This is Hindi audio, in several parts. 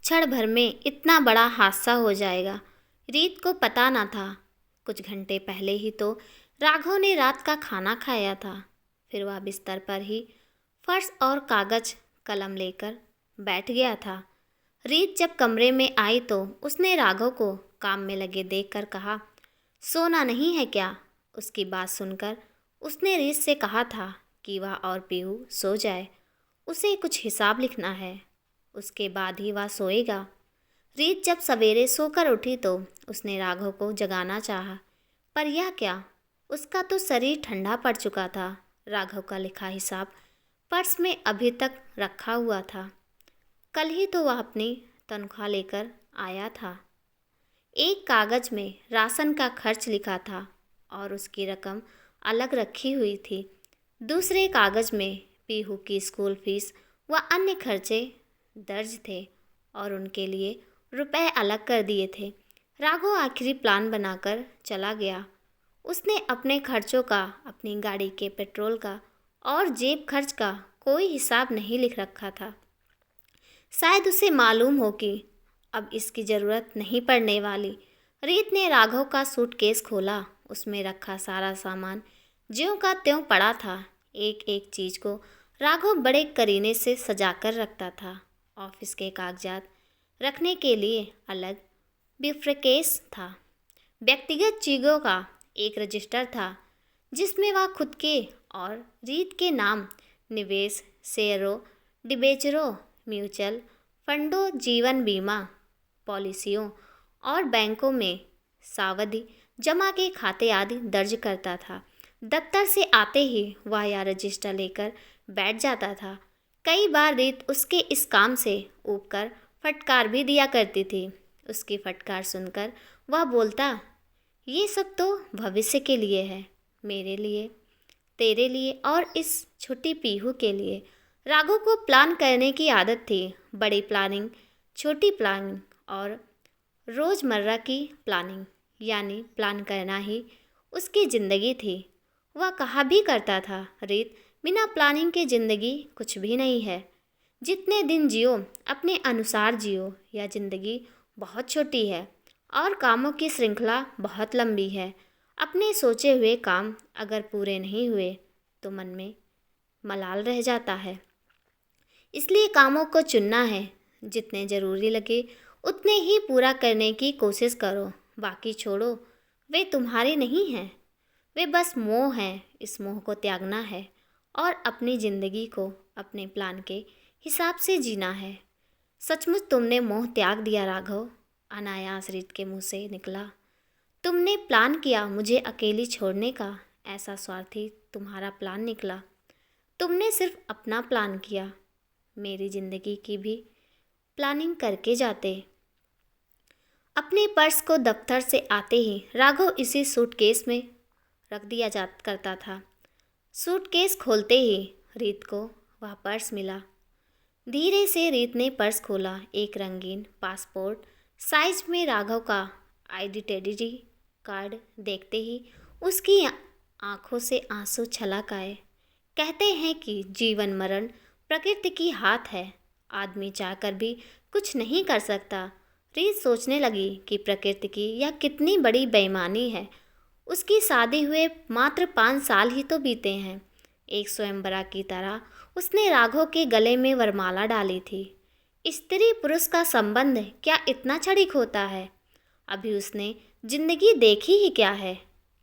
क्षण भर में इतना बड़ा हादसा हो जाएगा, रीत को पता न था। कुछ घंटे पहले ही तो राघव ने रात का खाना खाया था। फिर वह बिस्तर पर ही फर्श और कागज कलम लेकर बैठ गया था। रीत जब कमरे में आई तो उसने राघव को काम में लगे देखकर कहा, सोना नहीं है क्या? उसकी बात सुनकर उसने रीत से कहा था कि वह और पीहू सो जाए, उसे कुछ हिसाब लिखना है, उसके बाद ही वह सोएगा। रीत जब सवेरे सोकर उठी तो उसने राघव को जगाना चाहा, पर यह क्या, उसका तो शरीर ठंडा पड़ चुका था। राघव का लिखा हिसाब पर्स में अभी तक रखा हुआ था। कल ही तो वह अपनी तनख्वाह लेकर आया था। एक कागज में राशन का खर्च लिखा था और उसकी रकम अलग रखी हुई थी। दूसरे कागज में पीहू की स्कूल फीस व अन्य खर्चे दर्ज थे और उनके लिए रुपए अलग कर दिए थे। राघव आखिरी प्लान बनाकर चला गया। उसने अपने खर्चों का, अपनी गाड़ी के पेट्रोल का और जेब खर्च का कोई हिसाब नहीं लिख रखा था। शायद उसे मालूम हो कि अब इसकी ज़रूरत नहीं पड़ने वाली। रीत ने राघव का सूटकेस खोला। उसमें रखा सारा सामान ज्यों का त्यों पड़ा था। एक एक चीज़ को राघव बड़े करीने से सजाकर रखता था। ऑफिस के कागजात रखने के लिए अलग ब्रीफकेस था। व्यक्तिगत चीज़ों का एक रजिस्टर था जिसमें वह खुद के और रीत के नाम, निवेश, शेयरों, डिबेंचरों, म्यूचुअल फंडों, जीवन बीमा पॉलिसियों और बैंकों में सावधि जमा के खाते आदि दर्ज करता था। दफ्तर से आते ही वह यह रजिस्टर लेकर बैठ जाता था। कई बार रीत उसके इस काम से ऊबकर फटकार भी दिया करती थी। उसकी फटकार सुनकर वह बोलता, ये सब तो भविष्य के लिए है, मेरे लिए, तेरे लिए और इस छोटी पीहू के लिए। राघव को प्लान करने की आदत थी। बड़ी प्लानिंग, छोटी प्लानिंग और रोज़मर्रा की प्लानिंग, यानी प्लान करना ही उसकी ज़िंदगी थी। वह कहा भी करता था, रीत, बिना प्लानिंग के ज़िंदगी कुछ भी नहीं है। जितने दिन जियो अपने अनुसार जियो। यह ज़िंदगी बहुत छोटी है और कामों की श्रृंखला बहुत लंबी है। अपने सोचे हुए काम अगर पूरे नहीं हुए तो मन में मलाल रह जाता है। इसलिए कामों को चुनना है। जितने ज़रूरी लगे उतने ही पूरा करने की कोशिश करो, बाकी छोड़ो, वे तुम्हारे नहीं हैं, वे बस मोह हैं। इस मोह को त्यागना है और अपनी ज़िंदगी को अपने प्लान के हिसाब से जीना है। सचमुच तुमने मोह त्याग दिया राघव, अनायास रीत के मुँह से निकला। तुमने प्लान किया मुझे अकेली छोड़ने का, ऐसा स्वार्थी तुम्हारा प्लान निकला। तुमने सिर्फ अपना प्लान किया, मेरी ज़िंदगी की भी प्लानिंग करके जाते। अपने पर्स को दफ्तर से आते ही राघव इसी सूटकेस में रख दिया जा करता था। सूटकेस खोलते ही रीत को वह पर्स मिला। धीरे से रीत ने पर्स खोला। एक रंगीन पासपोर्ट साइज में राघव का आइडेंटिटी कार्ड देखते ही उसकी आंखों से आंसू छलक आए। कहते हैं कि जीवन मरण प्रकृति की हाथ है, आदमी चाहकर भी कुछ नहीं कर सकता। रीत सोचने लगी कि प्रकृति की यह कितनी बड़ी बेईमानी है। उसकी शादी हुए मात्र 5 साल ही तो बीते हैं। एक स्वयंवरा की तरह उसने राघव के गले में वरमाला डाली थी। स्त्री पुरुष का संबंध क्या इतना क्षणिक होता है? अभी उसने जिंदगी देखी ही क्या है?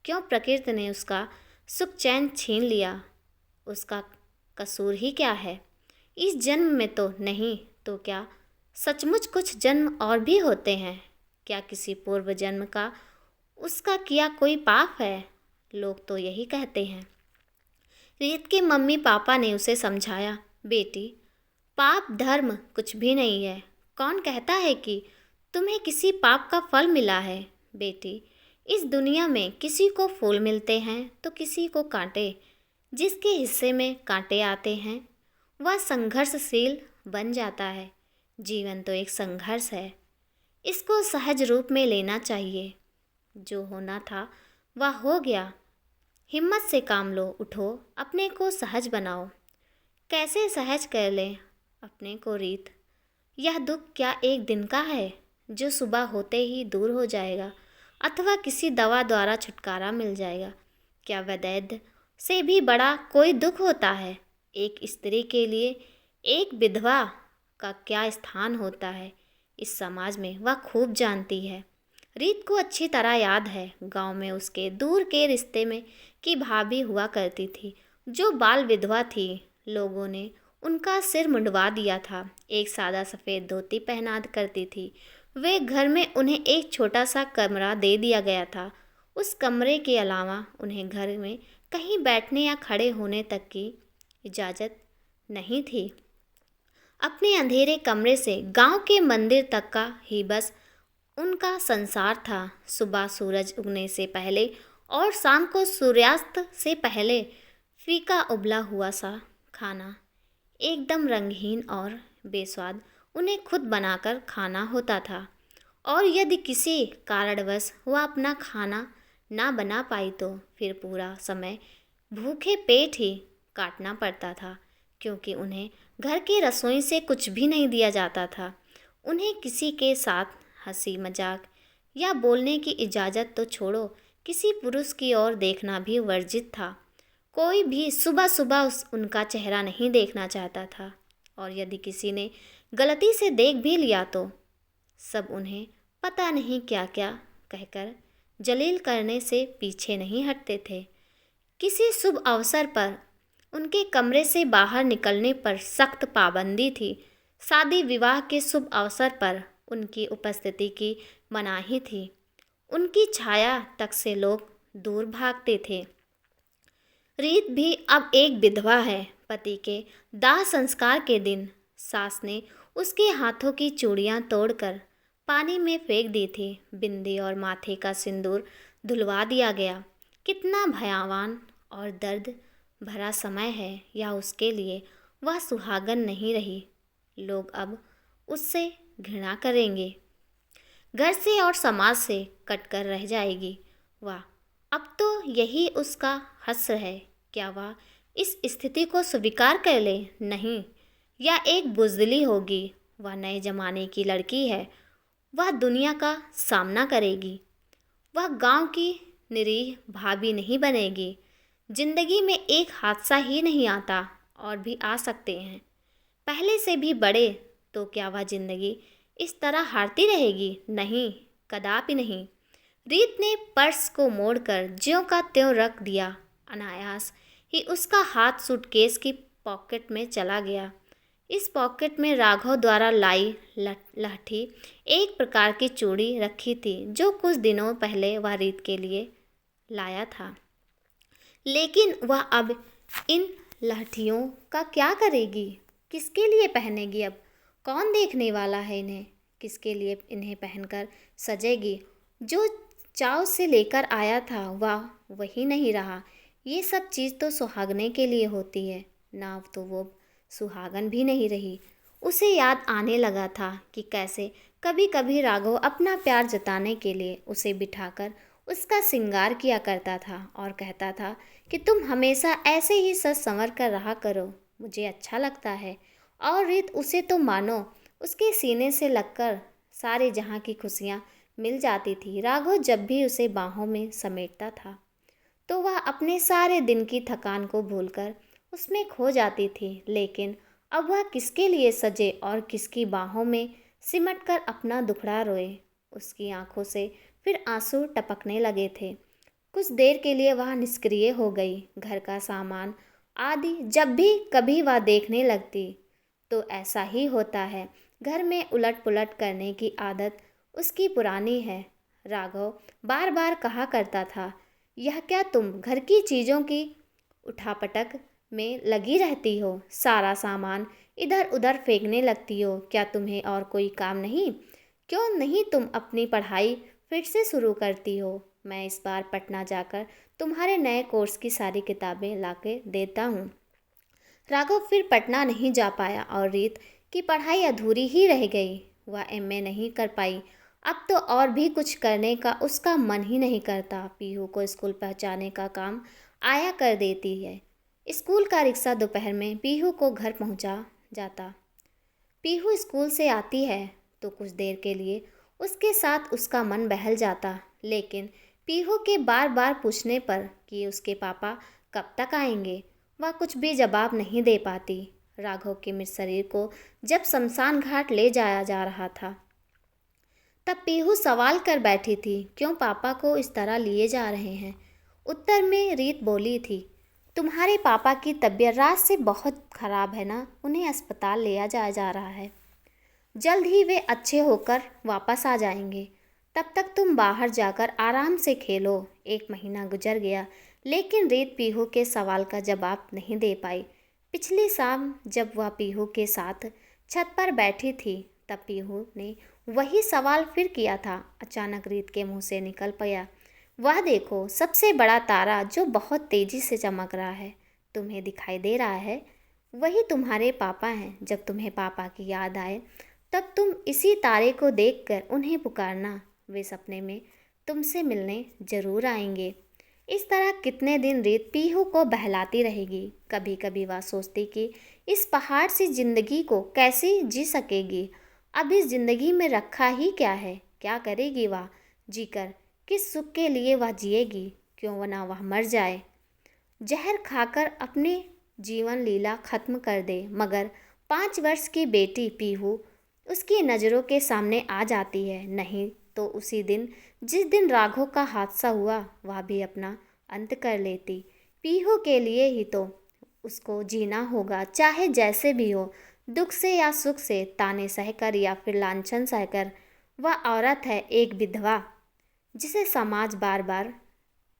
क्यों प्रकृति ने उसका सुख चैन छीन लिया? उसका कसूर ही क्या है? इस जन्म में तो नहीं तो क्या सचमुच कुछ जन्म और भी होते हैं? क्या किसी पूर्व जन्म का उसका किया कोई पाप है? लोग तो यही कहते हैं। रीत के मम्मी पापा ने उसे समझाया, बेटी, पाप धर्म कुछ भी नहीं है। कौन कहता है कि तुम्हें किसी पाप का फल मिला है? बेटी, इस दुनिया में किसी को फूल मिलते हैं तो किसी को कांटे। जिसके हिस्से में कांटे आते हैं वह संघर्षशील बन जाता है। जीवन तो एक संघर्ष है, इसको सहज रूप में लेना चाहिए। जो होना था वह हो गया। हिम्मत से काम लो, उठो, अपने को सहज बनाओ। कैसे सहज कर लें अपने को रीत? यह दुख क्या एक दिन का है जो सुबह होते ही दूर हो जाएगा, अथवा किसी दवा द्वारा छुटकारा मिल जाएगा? क्या वैद्य से भी बड़ा कोई दुख होता है? एक स्त्री के लिए एक विधवा का क्या स्थान होता है इस समाज में, वह खूब जानती है। रीत को अच्छी तरह याद है, गांव में उसके दूर के रिश्ते में की भाभी हुआ करती थी, जो बाल विधवा थी। लोगों ने उनका सिर मुंडवा दिया था, एक सादा सफ़ेद धोती पहना करती थी। वे घर में उन्हें एक छोटा सा कमरा दे दिया गया था। उस कमरे के अलावा उन्हें घर में कहीं बैठने या खड़े होने तक की इजाज़त नहीं थी। अपने अंधेरे कमरे से गांव के मंदिर तक का ही बस उनका संसार था। सुबह सूरज उगने से पहले और शाम को सूर्यास्त से पहले फीका उबला हुआ सा खाना, एकदम रंगहीन और बेस्वाद, उन्हें खुद बनाकर खाना होता था। और यदि किसी कारणवश वह अपना खाना ना बना पाई तो फिर पूरा समय भूखे पेट ही काटना पड़ता था, क्योंकि उन्हें घर की रसोई से कुछ भी नहीं दिया जाता था। उन्हें किसी के साथ हंसी मजाक या बोलने की इजाज़त तो छोड़ो, किसी पुरुष की ओर देखना भी वर्जित था। कोई भी सुबह सुबह उनका चेहरा नहीं देखना चाहता था, और यदि किसी ने गलती से देख भी लिया तो सब उन्हें पता नहीं क्या क्या कहकर जलील करने से पीछे नहीं हटते थे। किसी शुभ अवसर पर उनके कमरे से बाहर निकलने पर सख्त पाबंदी थी। शादी विवाह के शुभ अवसर पर उनकी उपस्थिति की मनाही थी। उनकी छाया तक से लोग दूर भागते थे। रीत भी अब एक विधवा है। पति के दाह संस्कार के दिन सास ने उसके हाथों की चूड़ियां तोड़कर पानी में फेंक दी थी। बिंदी और माथे का सिंदूर धुलवा दिया गया। कितना भयावान और दर्द भरा समय है या उसके लिए वह सुहागन नहीं रही। लोग अब उससे घृणा करेंगे, घर से और समाज से कटकर रह जाएगी। वाह, अब तो यही उसका हश्र है। क्या वह इस स्थिति को स्वीकार कर ले? नहीं, या एक बुज़दिली होगी। वह नए जमाने की लड़की है, वह दुनिया का सामना करेगी। वह गांव की निरीह भाभी नहीं बनेगी। जिंदगी में एक हादसा ही नहीं आता, और भी आ सकते हैं पहले से भी बड़े। तो क्या वह जिंदगी इस तरह हारती रहेगी? नहीं, कदापि नहीं। रीत ने पर्स को मोड़कर ज्यों का त्यों रख दिया। अनायास ही उसका हाथ सूटकेस की पॉकेट में चला गया। इस पॉकेट में राघव द्वारा लाई लहठी, एक प्रकार की चूड़ी रखी थी, जो कुछ दिनों पहले वह रीत के लिए लाया था। लेकिन वह अब इन लहठियों का क्या करेगी? किसके लिए पहनेगी? अब कौन देखने वाला है इन्हें? किसके लिए इन्हें पहनकर सजेगी? जो चाव से लेकर आया था वह वही नहीं रहा। ये सब चीज़ तो सुहागने के लिए होती है ना, तो वो सुहागन भी नहीं रही। उसे याद आने लगा था कि कैसे कभी कभी राघव अपना प्यार जताने के लिए उसे बिठाकर उसका श्रृंगार किया करता था और कहता था कि तुम हमेशा ऐसे ही सज संवर कर रहा करो, मुझे अच्छा लगता है। और रीत उसे तो मानो उसके सीने से लगकर सारे जहाँ की खुशियाँ मिल जाती थी। राघव जब भी उसे बाहों में समेटता था तो वह अपने सारे दिन की थकान को भूलकर उसमें खो जाती थी। लेकिन अब वह किसके लिए सजे और किसकी बाहों में सिमट कर अपना दुखड़ा रोए? उसकी आंखों से फिर आंसू टपकने लगे थे। कुछ देर के लिए वह निष्क्रिय हो गई। घर का सामान आदि जब भी कभी वह देखने लगती तो ऐसा ही होता है। घर में उलट पुलट करने की आदत उसकी पुरानी है। राघव बार बार कहा करता था, यह क्या तुम घर की चीज़ों की उठापटक में लगी रहती हो? सारा सामान इधर उधर फेंकने लगती हो। क्या तुम्हें और कोई काम नहीं? क्यों नहीं तुम अपनी पढ़ाई फिर से शुरू करती हो? मैं इस बार पटना जाकर तुम्हारे नए कोर्स की सारी किताबें लाके देता हूँ। राघव फिर पटना नहीं जा पाया और रीत की पढ़ाई अधूरी ही रह गई। वह एमए नहीं कर पाई। अब तो और भी कुछ करने का उसका मन ही नहीं करता। पीहू को स्कूल पहुँचाने का काम आया कर देती है। स्कूल का रिक्शा दोपहर में पीहू को घर पहुँचा जाता। पीहू स्कूल से आती है तो कुछ देर के लिए उसके साथ उसका मन बहल जाता, लेकिन पीहू के बार बार पूछने पर कि उसके पापा कब तक आएंगे, वह कुछ भी जवाब नहीं दे पाती। राघव के मृत शरीर को जब शमशान घाट ले जाया जा रहा था तब पीहू सवाल कर बैठी थी, क्यों पापा को इस तरह लिए जा रहे हैं। उत्तर में रीत बोली थी, तुम्हारे पापा की तबीयत रात से बहुत खराब है ना, उन्हें अस्पताल लिया जाया जा रहा है, जल्द ही वे अच्छे होकर वापस आ जाएंगे। तब तक तुम बाहर जाकर आराम से खेलो। 1 महीना गुजर गया, लेकिन रीत पीहू के सवाल का जवाब नहीं दे पाई। पिछली शाम जब वह पीहू के साथ छत पर बैठी थी तब पीहू ने वही सवाल फिर किया था। अचानक रीत के मुंह से निकल पड़ा, वह देखो, सबसे बड़ा तारा जो बहुत तेजी से चमक रहा है, तुम्हें दिखाई दे रहा है? वही तुम्हारे पापा हैं। जब तुम्हें पापा की याद आए तब तुम इसी तारे को देखकर उन्हें पुकारना, वे सपने में तुमसे मिलने जरूर आएंगे। इस तरह कितने दिन रीत पीहू को बहलाती रहेगी। कभी कभी वह सोचती कि इस पहाड़ सी जिंदगी को कैसे जी सकेगी। अब इस जिंदगी में रखा ही क्या है, क्या करेगी वह जीकर, किस सुख के लिए वह जिएगी? क्यों ना वह मर जाए, जहर खाकर अपने जीवन लीला खत्म कर दे। मगर 5 वर्ष की बेटी पीहू उसकी नज़रों के सामने आ जाती है। नहीं तो उसी दिन जिस दिन राघव का हादसा हुआ वह भी अपना अंत कर लेती। पीहू के लिए ही तो उसको जीना होगा, चाहे जैसे भी हो, दुख से या सुख से, ताने सहकर या फिर लांछन सहकर। वह औरत है एक विधवा, जिसे समाज बार बार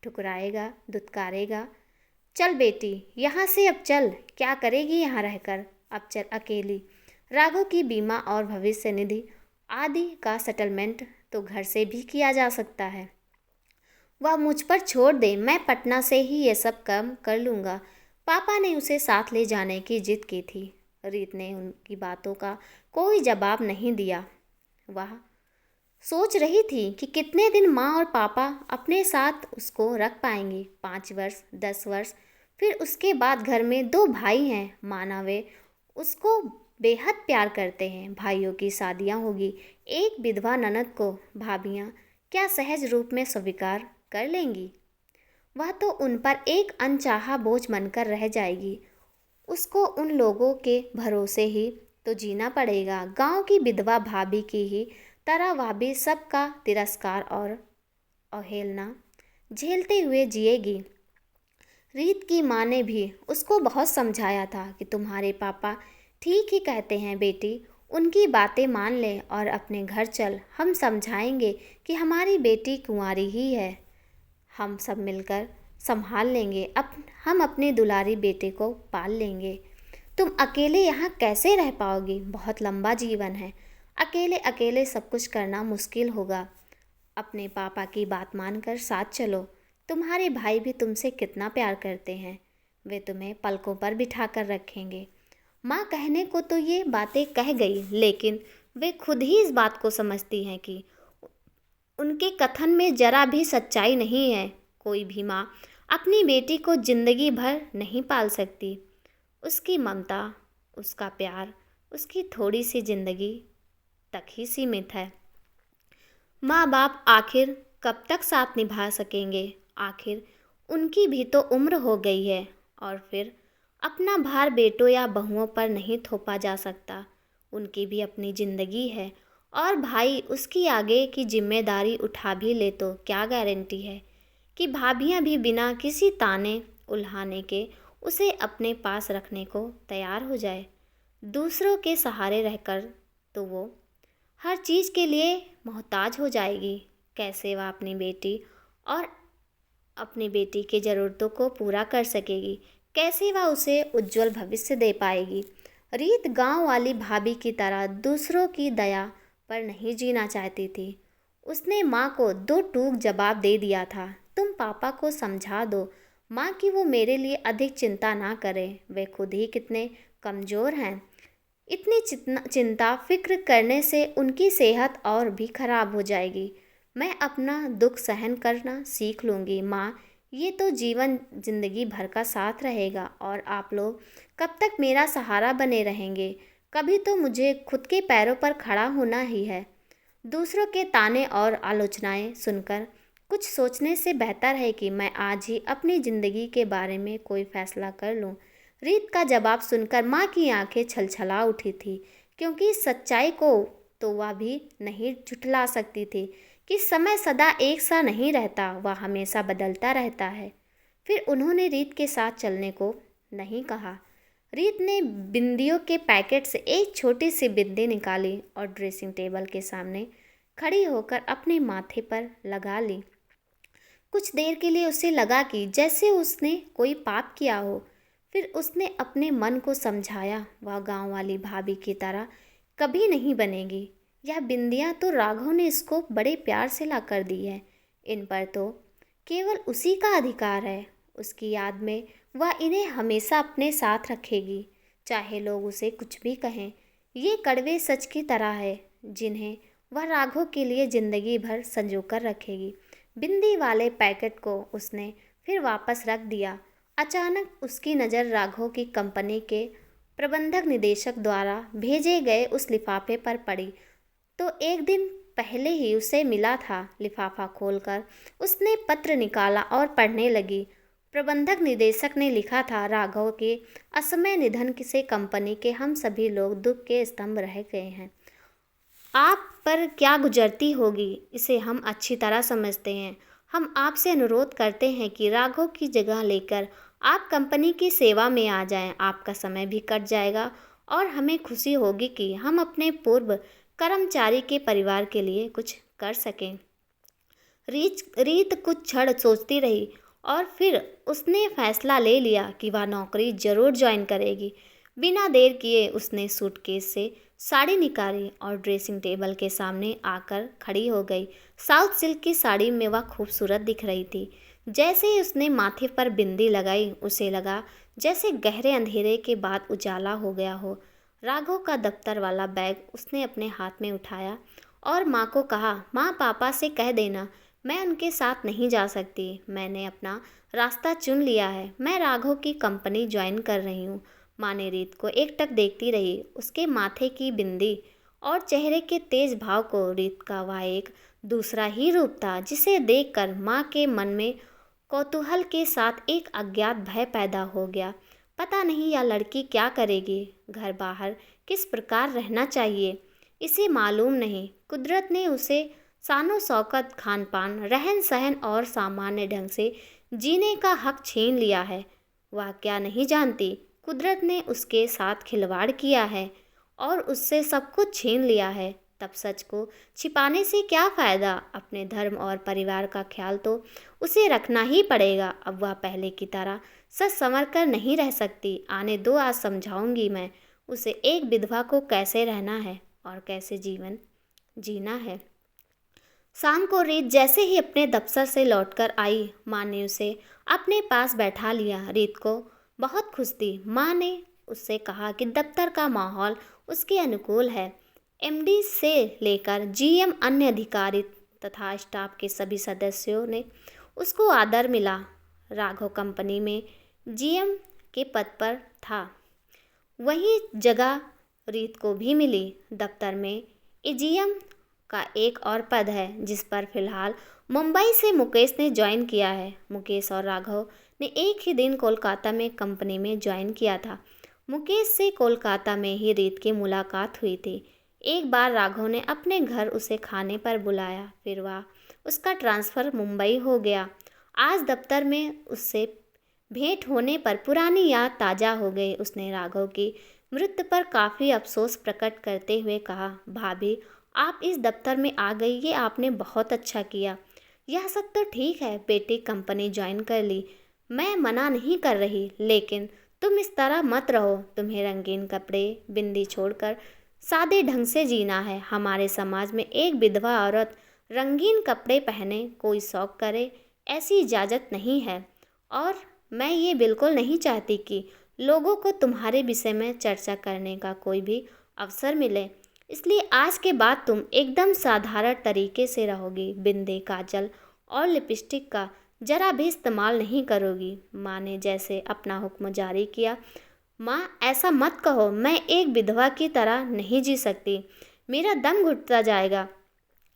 ठुकराएगा, दुत्कारेगा। चल बेटी, यहाँ से अब चल, क्या करेगी यहाँ रहकर, अब चल अकेली। राघव की बीमा और भविष्य निधि आदि का सेटलमेंट तो घर से भी किया जा सकता है। वह मुझ पर छोड़ दे, मैं पटना से ही ये सब काम कर लूँगा। पापा ने उसे साथ ले जाने की जिद की थी। रीत ने उनकी बातों का कोई जवाब नहीं दिया। वह सोच रही थी कि कितने दिन माँ और पापा अपने साथ उसको रख पाएंगे। 5 वर्ष, 10 वर्ष, फिर उसके बाद घर में 2 भाई हैं, माना वे उसको बेहद प्यार करते हैं। भाइयों की शादियाँ होगी, एक विधवा ननद को भाभियाँ क्या सहज रूप में स्वीकार कर लेंगी? वह तो उन पर एक अनचाहा बोझ बनकर रह जाएगी। उसको उन लोगों के भरोसे ही तो जीना पड़ेगा। गांव की विधवा भाभी की ही तरह वह भी सबका तिरस्कार और अवहेलना झेलते हुए जिएगी। रीत की माँ ने भी उसको बहुत समझाया था कि तुम्हारे पापा ठीक ही कहते हैं बेटी, उनकी बातें मान ले और अपने घर चल। हम समझाएंगे कि हमारी बेटी कुंवारी ही है, हम सब मिलकर संभाल लेंगे, हम अपने दुलारी बेटे को पाल लेंगे। तुम अकेले यहाँ कैसे रह पाओगी? बहुत लंबा जीवन है, अकेले अकेले सब कुछ करना मुश्किल होगा। अपने पापा की बात मानकर साथ चलो। तुम्हारे भाई भी तुमसे कितना प्यार करते हैं, वे तुम्हें पलकों पर बिठा कर रखेंगे। माँ कहने को तो ये बातें कह गई, लेकिन वे खुद ही इस बात को समझती हैं कि उनके कथन में जरा भी सच्चाई नहीं है। कोई भी माँ अपनी बेटी को जिंदगी भर नहीं पाल सकती। उसकी ममता, उसका प्यार, उसकी थोड़ी सी जिंदगी तक ही सीमित है। माँ बाप आखिर कब तक साथ निभा सकेंगे? आखिर उनकी भी तो उम्र हो गई है, और फिर अपना भार बेटों या बहुओं पर नहीं थोपा जा सकता। उनकी भी अपनी ज़िंदगी है, और भाई उसकी आगे की जिम्मेदारी उठा भी ले तो क्या गारंटी है कि भाभियाँ भी बिना किसी ताने उल्हाने के उसे अपने पास रखने को तैयार हो जाए। दूसरों के सहारे रहकर तो वो हर चीज़ के लिए मोहताज हो जाएगी। कैसे वह अपनी बेटी और अपनी बेटी की ज़रूरतों को पूरा कर सकेगी? कैसे वह उसे उज्जवल भविष्य दे पाएगी? रीत गांव वाली भाभी की तरह दूसरों की दया पर नहीं जीना चाहती थी। उसने माँ को 2 टूक जवाब दे दिया था, तुम पापा को समझा दो माँ कि वो मेरे लिए अधिक चिंता ना करें, वे खुद ही कितने कमज़ोर हैं। इतनी चिंता फिक्र करने से उनकी सेहत और भी खराब हो जाएगी। मैं अपना दुख सहन करना सीख लूँगी माँ, ये तो जीवन जिंदगी भर का साथ रहेगा, और आप लोग कब तक मेरा सहारा बने रहेंगे? कभी तो मुझे खुद के पैरों पर खड़ा होना ही है। दूसरों के ताने और आलोचनाएं सुनकर कुछ सोचने से बेहतर है कि मैं आज ही अपनी ज़िंदगी के बारे में कोई फैसला कर लूं। रीत का जवाब सुनकर माँ की आंखें छलछला उठी थी, क्योंकि इस सच्चाई को तो वह भी नहीं झुठला सकती थी कि समय सदा एक सा नहीं रहता, वह हमेशा बदलता रहता है। फिर उन्होंने रीत के साथ चलने को नहीं कहा। रीत ने बिंदियों के पैकेट से एक छोटी सी बिंदी निकाली और ड्रेसिंग टेबल के सामने खड़ी होकर अपने माथे पर लगा ली। कुछ देर के लिए उसे लगा कि जैसे उसने कोई पाप किया हो। फिर उसने अपने मन को समझाया, वह गांव वाली भाभी की तरह कभी नहीं बनेगी। यह बिंदियाँ तो राघव ने इसको बड़े प्यार से ला कर दी है। इन पर तो केवल उसी का अधिकार है। उसकी याद में वह इन्हें हमेशा अपने साथ रखेगी, चाहे लोग उसे कुछ भी कहें। ये कड़वे सच की तरह है, जिन्हें वह राघव के लिए ज़िंदगी भर संजो कर रखेगी। बिंदी वाले पैकेट को उसने फिर वापस रख दिया। अचानक उसकी नज़र राघव की कंपनी के प्रबंधक निदेशक द्वारा भेजे गए उस लिफाफे पर पड़ी, तो एक दिन पहले ही उसे मिला था। लिफाफा खोलकर उसने पत्र निकाला और पढ़ने लगी। प्रबंधक निदेशक ने लिखा था, राघव के असमय निधन से कंपनी के हम सभी लोग दुख के स्तंभ रह गए हैं। आप पर क्या गुजरती होगी, इसे हम अच्छी तरह समझते हैं। हम आपसे अनुरोध करते हैं कि राघव की जगह लेकर आप कंपनी की सेवा में आ जाएं। आपका समय भी कट जाएगा और हमें खुशी होगी कि हम अपने पूर्व कर्मचारी के परिवार के लिए कुछ कर सकें। रीत कुछ क्षण सोचती रही और फिर उसने फैसला ले लिया कि वह नौकरी जरूर ज्वाइन करेगी। बिना देर किए उसने सूटकेस से साड़ी निकाली और ड्रेसिंग टेबल के सामने आकर खड़ी हो गई। साउथ सिल्क की साड़ी में वह खूबसूरत दिख रही थी। जैसे ही उसने माथे पर बिंदी लगाई, उसे लगा जैसे गहरे अंधेरे के बाद उजाला हो गया हो। राघव का दफ्तर वाला बैग उसने अपने हाथ में उठाया और माँ को कहा, माँ पापा से कह देना मैं उनके साथ नहीं जा सकती। मैंने अपना रास्ता चुन लिया है। मैं राघव की कंपनी ज्वाइन कर रही हूँ। माँ ने रीत को एकटक देखती रही। उसके माथे की बिंदी और चेहरे के तेज भाव को रीत का वह एक दूसरा ही रूप था, जिसे देखकर माँ के मन में कौतूहल के साथ एक अज्ञात भय पैदा हो गया। पता नहीं यह लड़की क्या करेगी, घर बाहर किस प्रकार रहना चाहिए, इसे मालूम नहीं। कुदरत ने उसे शानो शौकत, खान पान, रहन सहन और सामान्य ढंग से जीने का हक छीन लिया है। वह क्या नहीं जानती, कुदरत ने उसके साथ खिलवाड़ किया है और उससे सब कुछ छीन लिया है। तब सच को छिपाने से क्या फ़ायदा। अपने धर्म और परिवार का ख्याल तो उसे रखना ही पड़ेगा। अब वह पहले की तरह सच संवर कर नहीं रह सकती। आने दो, आज समझाऊंगी मैं उसे एक विधवा को कैसे रहना है और कैसे जीवन जीना है। शाम को रीत जैसे ही अपने दफ्तर से लौटकर आई, माँ ने उसे अपने पास बैठा लिया। रीत को बहुत खुश थी। माँ ने उससे कहा कि दफ्तर का माहौल उसके अनुकूल है। एमडी से लेकर जीएम, अन्य अधिकारी तथा स्टाफ के सभी सदस्यों ने उसको आदर मिला। राघव कंपनी में जीएम के पद पर था, वही जगह रीत को भी मिली। दफ्तर में एजीएम का एक और पद है, जिस पर फिलहाल मुंबई से मुकेश ने ज्वाइन किया है। मुकेश और राघव ने एक ही दिन कोलकाता में कंपनी में ज्वाइन किया था। मुकेश से कोलकाता में ही रीत की मुलाकात हुई थी। एक बार राघव ने अपने घर उसे खाने पर बुलाया, फिर वह उसका ट्रांसफ़र मुंबई हो गया। आज दफ्तर में उससे भेंट होने पर पुरानी याद ताज़ा हो गई। उसने राघव की मृत्यु पर काफ़ी अफसोस प्रकट करते हुए कहा, भाभी आप इस दफ्तर में आ गई, ये आपने बहुत अच्छा किया। यह सब तो ठीक है, बेटी कंपनी ज्वाइन कर ली, मैं मना नहीं कर रही, लेकिन तुम इस तरह मत रहो। तुम्हें रंगीन कपड़े, बिंदी छोड़कर सादे ढंग से जीना है। हमारे समाज में एक विधवा औरत रंगीन कपड़े पहने, कोई शौक करे, ऐसी इजाज़त नहीं है। और मैं ये बिल्कुल नहीं चाहती कि लोगों को तुम्हारे विषय में चर्चा करने का कोई भी अवसर मिले। इसलिए आज के बाद तुम एकदम साधारण तरीके से रहोगी। बिंदी, काजल और लिपस्टिक का जरा भी इस्तेमाल नहीं करोगी। माँ ने जैसे अपना हुक्म जारी किया, माँ, ऐसा मत कहो, मैं एक विधवा की तरह नहीं जी सकती। मेरा दम घुटता जाएगा,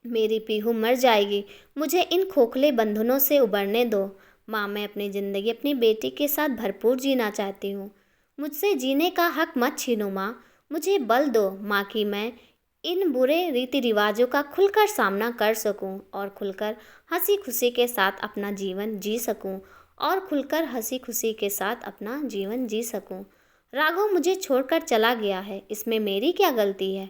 मेरी पीहू मर जाएगी। मुझे इन खोखले बंधनों से उबरने दो। माँ, मैं अपनी ज़िंदगी अपनी बेटी के साथ भरपूर जीना चाहती हूँ। मुझसे जीने का हक मत छीनो माँ। मुझे बल दो माँ कि मैं इन बुरे रीति रिवाजों का खुलकर सामना कर सकूं और खुलकर हंसी खुशी के साथ अपना जीवन जी सकूं और खुलकर हंसी खुशी के साथ अपना जीवन जी सकूं। राघव मुझे छोड़कर चला गया है, इसमें मेरी क्या गलती है?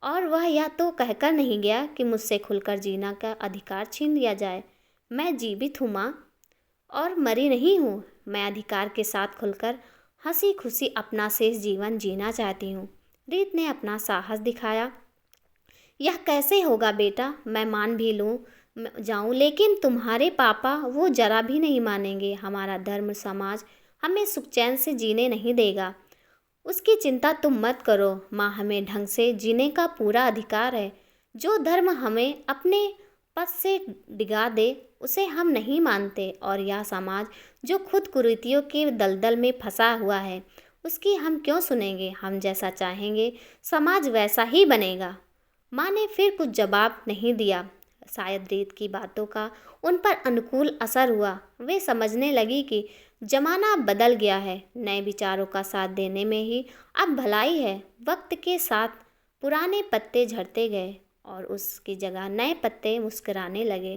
और वह यह तो कहकर नहीं गया कि मुझसे खुलकर जीना का अधिकार छीन लिया जाए। मैं जीवित हूँ माँ, और मरी नहीं हूँ। मैं अधिकार के साथ खुलकर हंसी खुशी अपना शेष जीवन जीना चाहती हूँ। रीत ने अपना साहस दिखाया। यह कैसे होगा बेटा? मैं मान भी लूँ जाऊँ, लेकिन तुम्हारे पापा वो जरा भी नहीं मानेंगे। हमारा धर्म समाज हमें सुख चैन से जीने नहीं देगा। उसकी चिंता तुम मत करो माँ, हमें ढंग से जीने का पूरा अधिकार है। जो धर्म हमें अपने पथ से डिगा दे उसे हम नहीं मानते, और यह समाज जो खुद कुरीतियों के दलदल में फंसा हुआ है उसकी हम क्यों सुनेंगे? हम जैसा चाहेंगे समाज वैसा ही बनेगा। माँ ने फिर कुछ जवाब नहीं दिया। शायद रीत की बातों का उन पर अनुकूल असर हुआ। वे समझने लगी कि जमाना अब बदल गया है, नए विचारों का साथ देने में ही अब भलाई है। वक्त के साथ पुराने पत्ते झड़ते गए और उसकी जगह नए पत्ते मुस्कुराने लगे।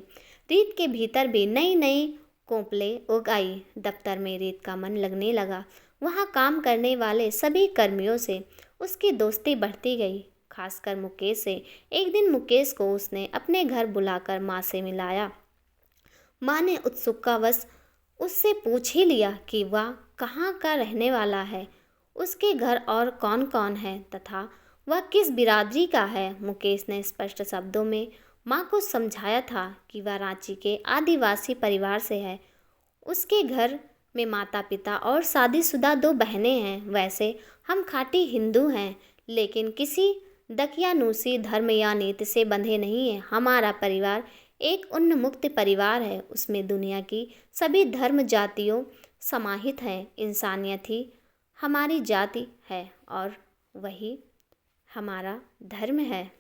रीत के भीतर भी नई नई कोपलें उग आई। दफ्तर में रीत का मन लगने लगा। वहाँ काम करने वाले सभी कर्मियों से उसकी दोस्ती बढ़ती गई, खासकर मुकेश से। एक दिन मुकेश को उसने अपने घर बुलाकर माँ से मिलाया। माँ ने उत्सुकतावश उससे पूछ ही लिया कि वह कहाँ का रहने वाला है, उसके घर और कौन कौन है तथा वह किस बिरादरी का है। मुकेश ने स्पष्ट शब्दों में माँ को समझाया था कि वह रांची के आदिवासी परिवार से है। उसके घर में माता पिता और शादीशुदा 2 बहनें हैं। वैसे हम खाटी हिंदू हैं, लेकिन किसी दकियानूसी धर्म या नीति से बंधे नहीं हैं। हमारा परिवार एक उन्मुक्त परिवार है, उसमें दुनिया की सभी धर्म जातियों समाहित हैं। इंसानियत ही हमारी जाति है और वही हमारा धर्म है।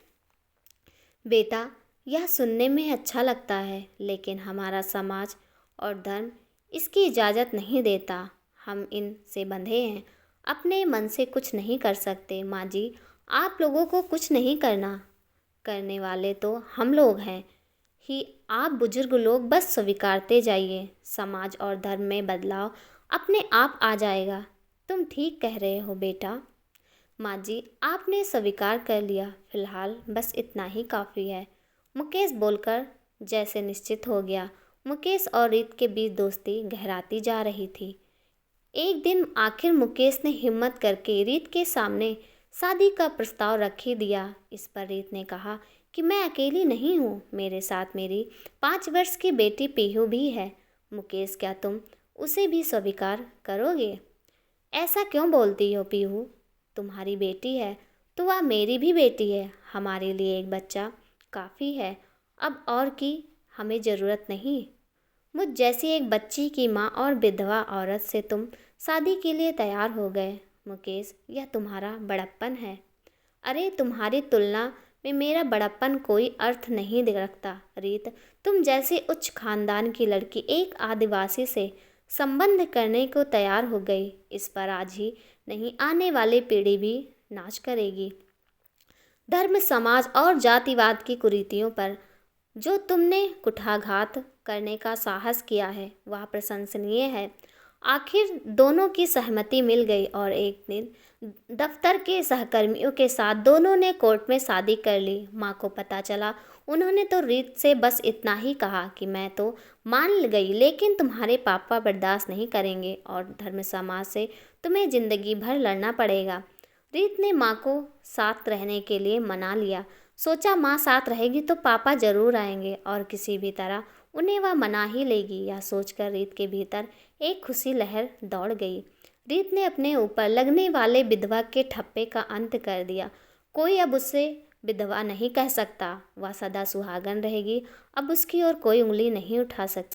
बेटा, यह सुनने में अच्छा लगता है, लेकिन हमारा समाज और धर्म इसकी इजाज़त नहीं देता। हम इनसे बंधे हैं, अपने मन से कुछ नहीं कर सकते। माँ जी, आप लोगों को कुछ नहीं करना, करने वाले तो हम लोग हैं ही। आप बुजुर्ग लोग बस स्वीकारते जाइए, समाज और धर्म में बदलाव अपने आप आ जाएगा। तुम ठीक कह रहे हो बेटा। माँ जी, आपने स्वीकार कर लिया, फिलहाल बस इतना ही काफ़ी है। मुकेश बोलकर जैसे निश्चित हो गया। मुकेश और रीत के बीच दोस्ती गहराती जा रही थी। एक दिन आखिर मुकेश ने हिम्मत करके रीत के सामने शादी का प्रस्ताव रख ही दिया। इस पर रीत ने कहा कि मैं अकेली नहीं हूँ, मेरे साथ मेरी 5 वर्ष की बेटी पीहू भी है। मुकेश, क्या तुम उसे भी स्वीकार करोगे? ऐसा क्यों बोलती हो पीहू? तुम्हारी बेटी है तो वह मेरी भी बेटी है। हमारे लिए एक बच्चा काफ़ी है, अब और की हमें ज़रूरत नहीं। मुझ जैसी एक बच्ची की माँ और विधवा औरत से तुम शादी के लिए तैयार हो गए। मुकेश, यह तुम्हारा बड़प्पन है। अरे, तुम्हारी तुलना में मेरा बड़प्पन कोई अर्थ नहीं रखता। रीत, तुम जैसे उच्च खानदान की लड़की एक आदिवासी से संबंध करने को तैयार हो गई। इस पर आज ही नहीं, आने वाली पीढ़ी भी नाच करेगी। धर्म, समाज और जातिवाद की कुरीतियों पर जो तुमने कुठाघात करने का साहस किया है वह प्रशंसनीय है। आखिर दोनों की सहमति मिल गई और एक दिन दफ्तर के सहकर्मियों के साथ दोनों ने कोर्ट में शादी कर ली। माँ को पता चला। उन्होंने तो रीत से बस इतना ही कहा कि मैं तो मान गई, लेकिन तुम्हारे पापा बर्दाश्त नहीं करेंगे और धर्म समाज से तुम्हें ज़िंदगी भर लड़ना पड़ेगा। रीत ने माँ को साथ रहने के लिए मना लिया। सोचा माँ साथ रहेगी तो पापा ज़रूर आएंगे और किसी भी तरह उन्हें वह मना ही लेगी। यह सोचकर रीत के भीतर एक खुशी लहर दौड़ गई। रीत ने अपने ऊपर लगने वाले विधवा के ठप्पे का अंत कर दिया। कोई अब उसे विधवा नहीं कह सकता। वह सदा सुहागन रहेगी। अब उसकी ओर कोई उंगली नहीं उठा सकता।